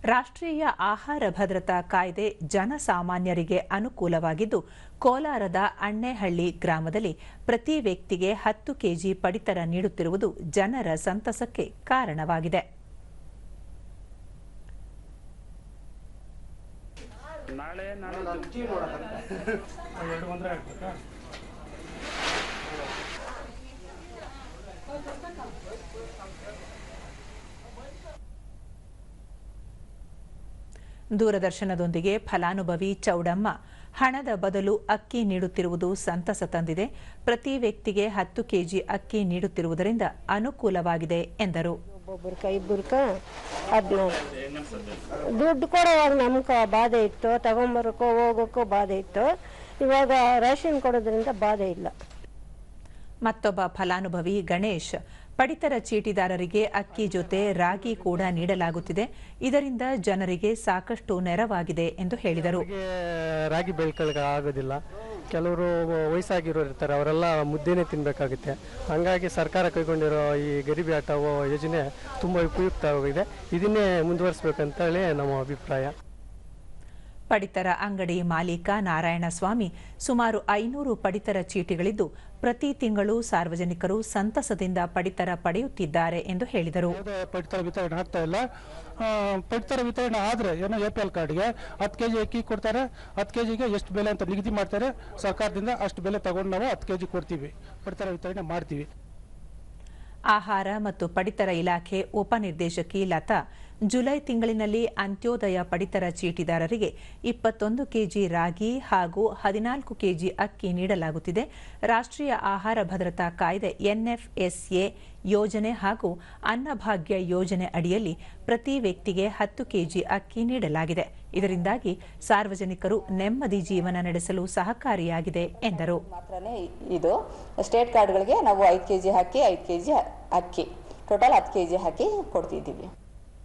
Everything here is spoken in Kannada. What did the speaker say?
ರಾಷ್ಟ್ರೀಯ ಆಹಾರ ಭದ್ರತಾ ಕಾಯ್ದೆ ಜನಸಾಮಾನ್ಯರಿಗೆ ಅನುಕೂಲವಾಗಿದ್ದು, ಕೋಲಾರದ ಅಣ್ಣೆಹಳ್ಳಿ ಗ್ರಾಮದಲ್ಲಿ ಪ್ರತಿ ವ್ಯಕ್ತಿಗೆ 10 ಕೆಜಿ ಪಡಿತರ ನೀಡುತ್ತಿರುವುದು ಜನರ ಸಂತಸಕ್ಕೆ ಕಾರಣವಾಗಿದೆ. ದೂರದರ್ಶನದೊಂದಿಗೆ ಫಲಾನುಭವಿ ಚೌಡಮ್ಮ ಹಣದ ಬದಲು ಅಕ್ಕಿ ನೀಡುತ್ತಿರುವುದು ಸಂತಸ ತಂದಿದೆ. ಪ್ರತಿ ವ್ಯಕ್ತಿಗೆ 10 ಕೆಜಿ ಅಕ್ಕಿ ನೀಡುತ್ತಿರುವುದರಿಂದ ಅನುಕೂಲವಾಗಿದೆ ಎಂದರು. ದುಡ್ಡು ಕೊಡುವಾಗ ನಮ್ಗೆ ಬಾಧೆ ಇತ್ತು, ತಗೊಂಬರಕ್ಕೋ ಹೋಗೋಕ್ಕೋ ಬಾಧೆ ಇತ್ತು. ಇವಾಗ ರೇಷನ್ ಕೊಡೋದ್ರಿಂದ ಬಾಧೆ ಇಲ್ಲ. ಮತ್ತೊಬ್ಬ ಫಲಾನುಭವಿ ಗಣೇಶ್, ಪಡಿತರ ಚೀಟಿದಾರರಿಗೆ ಅಕ್ಕಿ ಜೊತೆ ರಾಗಿ ಕೂಡ ನೀಡಲಾಗುತ್ತಿದೆ. ಇದರಿಂದ ಜನರಿಗೆ ಸಾಕಷ್ಟು ನೆರವಾಗಿದೆ ಎಂದು ಹೇಳಿದರು. ರಾಗಿ ಬೆಳ್ಕೊಳ್ಳೋಕೆ ಆಗೋದಿಲ್ಲ, ಕೆಲವರು ವಯಸ್ಸಾಗಿರೋರು ಇರ್ತಾರೆ, ಅವರೆಲ್ಲ ಮುದ್ದೆನೇ ತಿನ್ನಬೇಕಾಗುತ್ತೆ. ಹಾಗಾಗಿ ಸರ್ಕಾರ ಕೈಗೊಂಡಿರೋ ಈ ಗರೀಬಿ ಹಠಾವೋ ಯೋಜನೆ ತುಂಬ ಉಪಯುಕ್ತವಾಗಿದೆ. ಇದನ್ನೇ ಮುಂದುವರಿಸಬೇಕಂತೇಳಿ ನಮ್ಮ ಅಭಿಪ್ರಾಯ. ಪಡಿತರ ಅಂಗಡಿ ಮಾಲೀಕ ನಾರಾಯಣಸ್ವಾಮಿ, ಸುಮಾರು 500 ಪಡಿತರ ಚೀಟಿಗಳಿದ್ದು ಪ್ರತಿ ತಿಂಗಳು ಸಾರ್ವಜನಿಕರು ಸಂತಸದಿಂದ ಪಡಿತರ ಪಡೆಯುತ್ತಿದ್ದಾರೆ ಎಂದು ಹೇಳಿದರು. ಪಡಿತರ ವಿತರಣೆ ಆಗ್ತಾ ಇಲ್ಲ. ಪಡಿತರ ವಿತರಣೆ ಆದರೆ ಏನೋ APL ಕಾರ್ಡ್ಗೆ 10 ಕೆಜಿ ಅಕ್ಕಿ ಕೊಡ್ತಾರೆ. 10 ಕೆಜಿಗೆ ಎಷ್ಟು ಬೆಲೆ ಅಂತ ನಿಗದಿ ಮಾಡ್ತಾರೆ. ಸರ್ಕಾರದಿಂದ ಅಷ್ಟು ಬೆಲೆ ತಗೊಂಡು ನಾವು 10 ಕೆಜಿ ಕೊಡ್ತೀವಿ, ಪಡಿತರ ವಿತರಣೆ ಮಾಡ್ತೀವಿ. ಆಹಾರ ಮತ್ತು ಪಡಿತರ ಇಲಾಖೆ ಉಪನಿರ್ದೇಶಕಿ ಲತಾ, ಜುಲೈ ತಿಂಗಳಿನಲ್ಲಿ ಅಂತ್ಯೋದಯ ಪಡಿತರ ಚೀಟಿದಾರರಿಗೆ 21 ಕೆಜಿ ರಾಗಿ ಹಾಗೂ 14 ಕೆಜಿ ಅಕ್ಕಿ ನೀಡಲಾಗುತ್ತಿದೆ. ರಾಷ್ಟ್ರೀಯ ಆಹಾರ ಭದ್ರತಾ ಕಾಯ್ದೆ NFSA ಯೋಜನೆ ಹಾಗೂ ಅನ್ನಭಾಗ್ಯ ಯೋಜನೆ ಅಡಿಯಲ್ಲಿ ಪ್ರತಿ ವ್ಯಕ್ತಿಗೆ 10 ಕೆಜಿ ಅಕ್ಕಿ ನೀಡಲಾಗಿದೆ. ಇದರಿಂದಾಗಿ ಸಾರ್ವಜನಿಕರು ನೆಮ್ಮದಿ ಜೀವನ ನಡೆಸಲು ಸಹಕಾರಿಯಾಗಿದೆ ಎಂದರು. ಇದು ಸ್ಟೇಟ್ ಕಾರ್ಡ್ಗಳಿಗೆ ನಾವು 5 ಕೆಜಿ ಹಾಕಿ 5 ಕೆಜಿ ಅಕ್ಕಿ ಟೋಟಲ್ 10 ಕೆಜಿ ಹಾಕಿ ಕೊಡ್ತಿದ್ದೀವಿ.